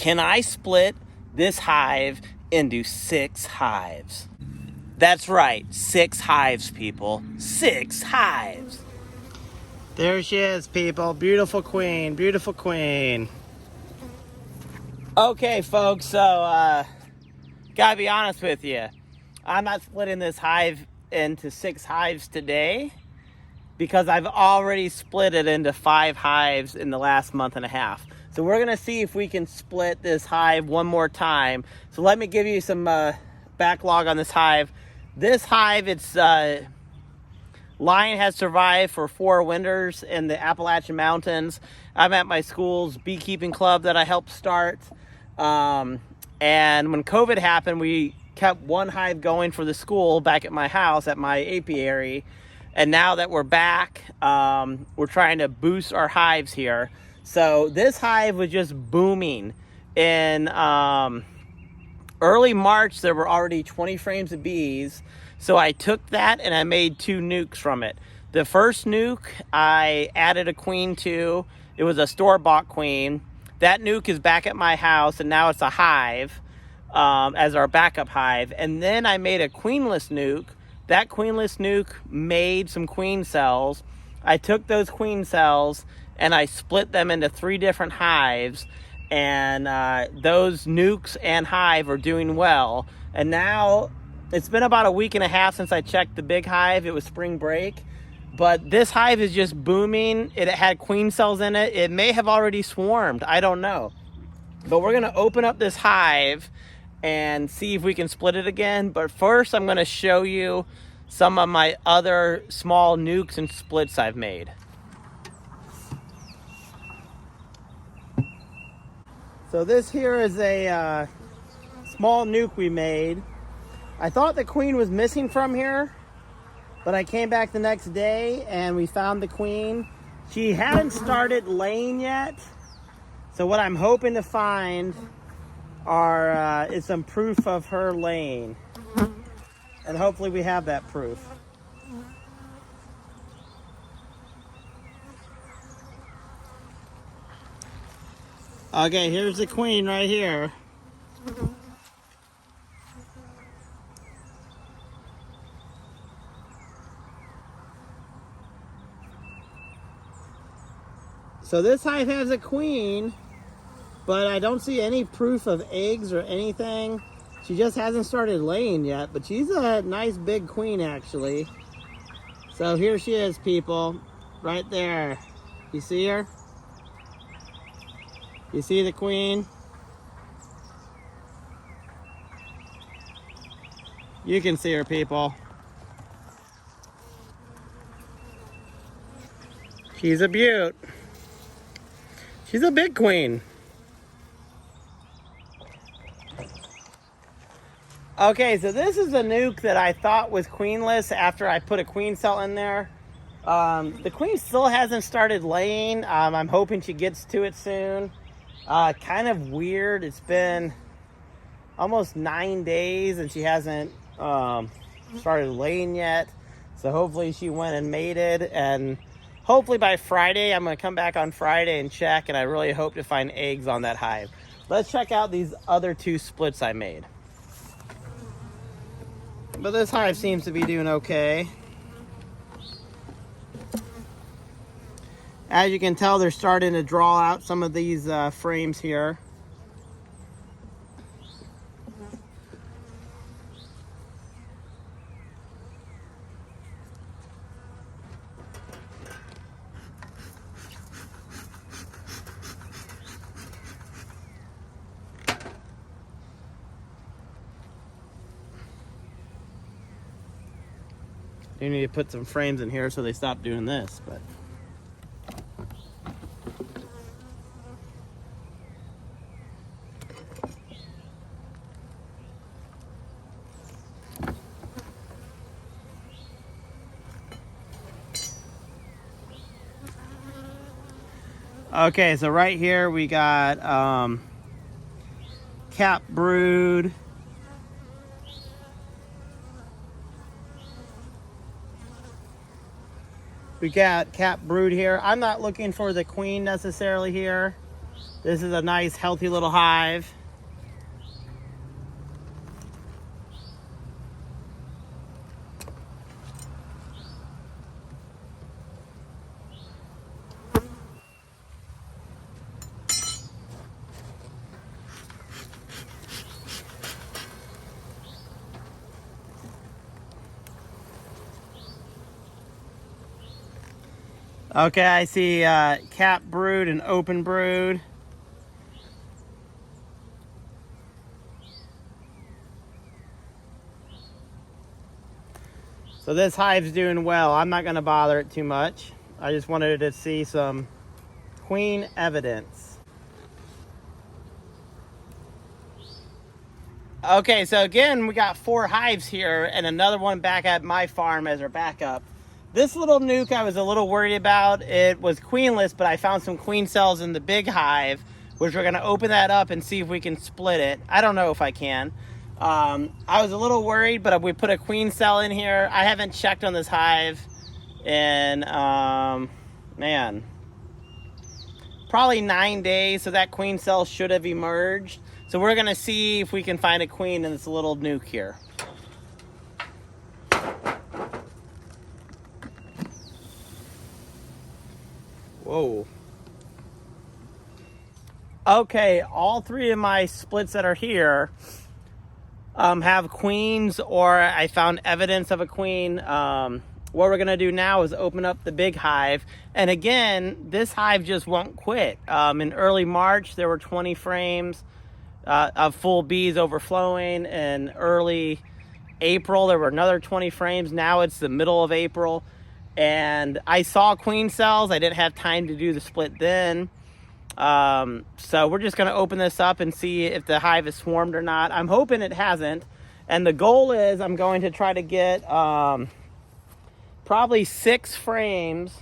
can I split this hive into 6 hives? That's right, 6 hives, people. 6 hives. There she is, people. Beautiful queen, beautiful queen. Okay, folks, so gotta be honest with you. I'm not splitting this hive into 6 hives today because I've already split it into 5 hives in the last month and a half. So we're gonna see if we can split this hive one more time. So let me give you some backlog on this hive. This hive, its line has survived for 4 winters in the Appalachian Mountains. I'm at my school's beekeeping club that I helped start. And when COVID happened, we kept one hive going for the school back at my house, at my apiary. And now that we're back, we're trying to boost our hives here. So this hive was just booming. In early March, there were already 20 frames of bees. So I took that and I made 2 nukes from it. The first nuke I added a queen to. It was a store-bought queen. That nuke is back at my house, and now it's a hive as our backup hive. And then I made a queenless nuke. That queenless nuke made some queen cells. I took those queen cells and I split them into 3 different hives. And those nukes and hive are doing well. And now it's been about a week and a half since I checked the big hive. It was spring break. But this hive is just booming. It had queen cells in it. It may have already swarmed. I don't know. But we're going to open up this hive and see if we can split it again. But first, I'm going to show you some of my other small nukes and splits I've made. So this here is a small nuke we made. I thought the queen was missing from here, but I came back the next day and we found the queen. She hadn't started laying yet. So what I'm hoping to find is some proof of her laying. And hopefully we have that proof. Okay, here's the queen right here. So this hive has a queen, but I don't see any proof of eggs or anything. She just hasn't started laying yet, but she's a nice big queen actually. So here she is, people, right there. You see her? You see the queen? You can see her, people. She's a beaut. She's a big queen. Okay, so this is a nuke that I thought was queenless after I put a queen cell in there. The queen still hasn't started laying. I'm hoping she gets to it soon. Kind of weird. It's been almost 9 days and she hasn't started laying yet. So hopefully she went and mated, and hopefully by Friday, I'm going to come back on Friday and check, and I really hope to find eggs on that hive. Let's check out these other 2 splits I made. But this hive seems to be doing okay. As you can tell, they're starting to draw out some of these frames here. You need to put some frames in here so they stop doing this, but okay, so right here we got cap brood. We got cap brood here. I'm not looking for the queen necessarily here. This is a nice, healthy little hive. Okay, I see cap brood and open brood. So this hive's doing well. I'm not gonna bother it too much. I just wanted to see some queen evidence. Okay, so again, we got 4 hives here and another one back at my farm as our backup. This little nuke I was a little worried about. It was queenless, but I found some queen cells in the big hive, which we're gonna open that up and see if we can split it. I don't know if I can. I was a little worried, but we put a queen cell in here. I haven't checked on this hive in, man, probably 9 days, so that queen cell should have emerged. So we're gonna see if we can find a queen in this little nuke here. Whoa. Okay, all 3 of my splits that are here have queens, or I found evidence of a queen. What we're gonna do now is open up the big hive. And again, this hive just won't quit. In early March, there were 20 frames of full bees overflowing. In early April, there were another 20 frames. Now it's the middle of April. And I saw queen cells. I didn't have time to do the split then. So we're just going to open this up and see if the hive is swarmed or not. I'm hoping it hasn't. And the goal is I'm going to try to get probably 6 frames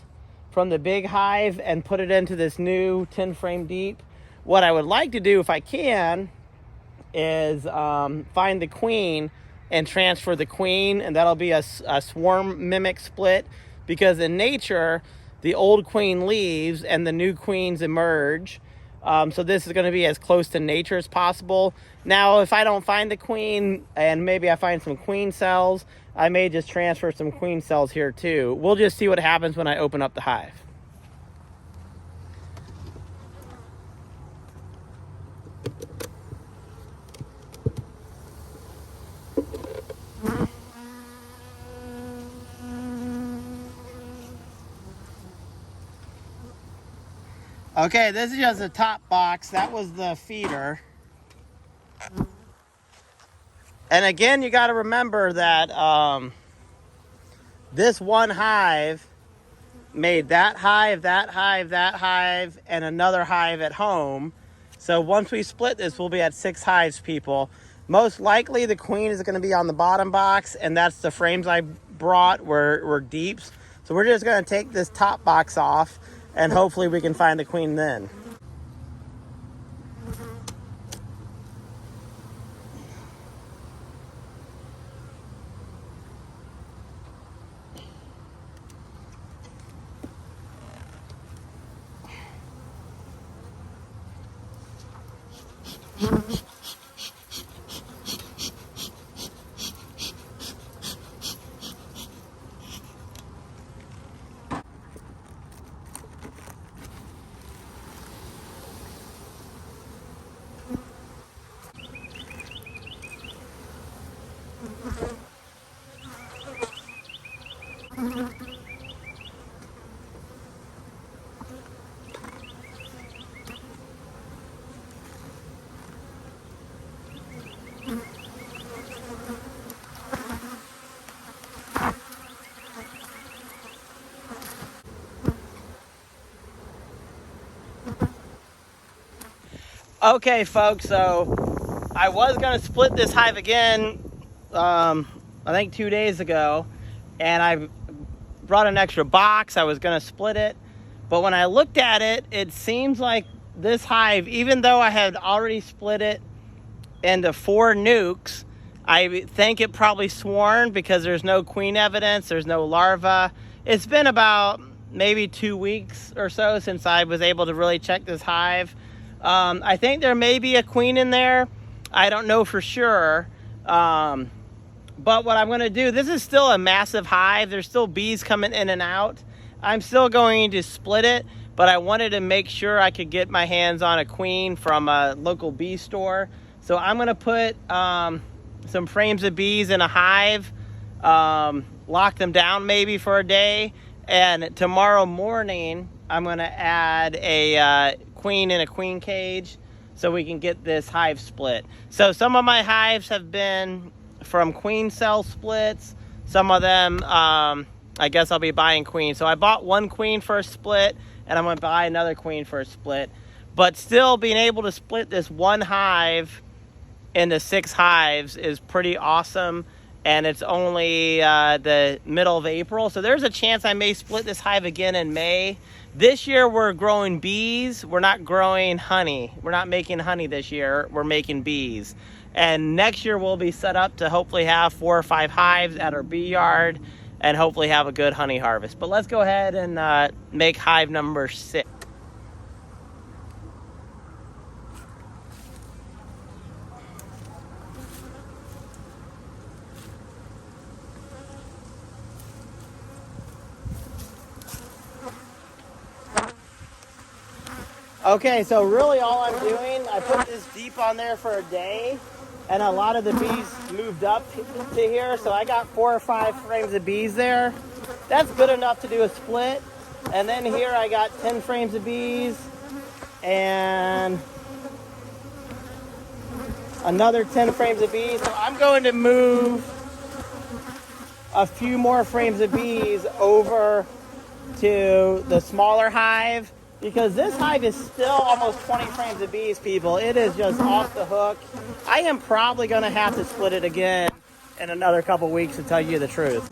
from the big hive and put it into this new 10 frame deep. What I would like to do, if I can, is find the queen and transfer the queen, and that'll be a swarm mimic split, because in nature, the old queen leaves and the new queens emerge. So this is going to be as close to nature as possible. Now, if I don't find the queen and maybe I find some queen cells, I may just transfer some queen cells here too. We'll just see what happens when I open up the hive. Okay, this is just a top box. That was the feeder. And again, you got to remember that this one hive made that hive, that hive, that hive, and another hive at home. So once we split this, we'll be at 6 hives, people. Most likely the queen is going to be on the bottom box, and that's the frames I brought were deeps. So we're just going to take this top box off, and hopefully we can find the queen then. Okay, folks, so I was going to split this hive again, I think 2 days ago, and I brought an extra box. I was going to split it, but when I looked at it, it seems like this hive, even though I had already split it into 4 nukes, I think it probably swarmed because there's no queen evidence, there's no larva. It's been about maybe 2 weeks or so since I was able to really check this hive. I think there may be a queen in there. I don't know for sure. But what I'm going to do, this is still a massive hive. There's still bees coming in and out. I'm still going to split it, but I wanted to make sure I could get my hands on a queen from a local bee store. So I'm going to put some frames of bees in a hive, lock them down maybe for a day, and tomorrow morning I'm going to add a queen in a queen cage so we can get this hive split. So some of my hives have been from queen cell splits. Some of them, I guess I'll be buying queen. So I bought one queen for a split, and I'm going to buy another queen for a split. But still being able to split this one hive into 6 hives is pretty awesome. And it's only the middle of April. So there's a chance I may split this hive again in May. This year we're growing bees. We're not growing honey. We're not making honey this year. We're making bees. And next year we'll be set up to hopefully have 4 or 5 hives at our bee yard and hopefully have a good honey harvest. But let's go ahead and make hive number 6. Okay, so really all I'm doing, I put this deep on there for a day, and a lot of the bees moved up to here, so I got 4 or 5 frames of bees there. That's good enough to do a split. And then here I got 10 frames of bees, and another 10 frames of bees. So I'm going to move a few more frames of bees over to the smaller hive, because this hive is still almost 20 frames of bees, people. It is just off the hook. I am probably going to have to split it again in another couple weeks, to tell you the truth.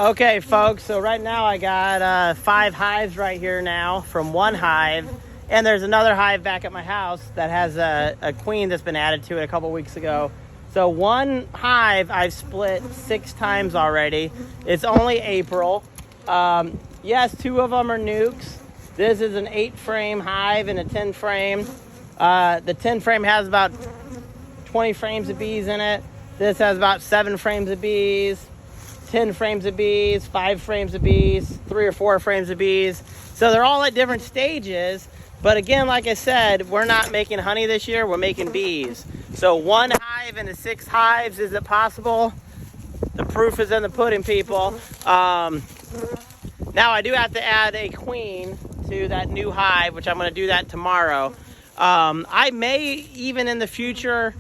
Okay, folks, so right now I got 5 hives right here now from one hive, and there's another hive back at my house that has a queen that's been added to it a couple weeks ago. So one hive I've split 6 times already. It's only April. Yes, 2 of them are nukes. This is an 8-frame hive and a 10-frame. The 10-frame has about 20 frames of bees in it. This has about 7 frames of bees, 10 frames of bees, 5 frames of bees, 3 or 4 frames of bees. So they're all at different stages. But again, like I said, we're not making honey this year, we're making bees. So 1 hive into 6 hives, is it possible? The proof is in the pudding, people. Now I do have to add a queen to that new hive, which I'm gonna do that tomorrow. I may, even in the future,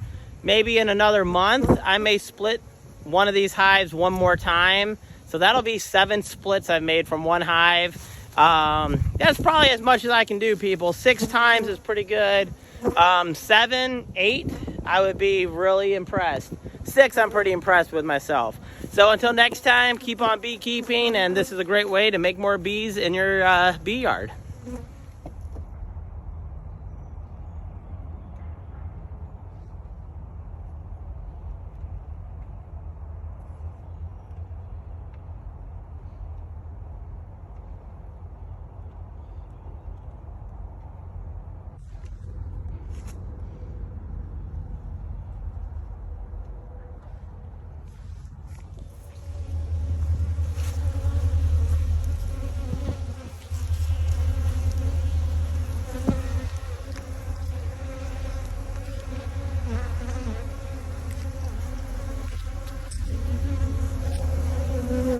maybe in another month, I may split one of these hives one more time. So that'll be 7 splits I've made from one hive. That's probably as much as I can do, people. 6 times is pretty good. 7, 8, I would be really impressed. 6, I'm pretty impressed with myself. So until next time, keep on beekeeping, and this is a great way to make more bees in your bee yard.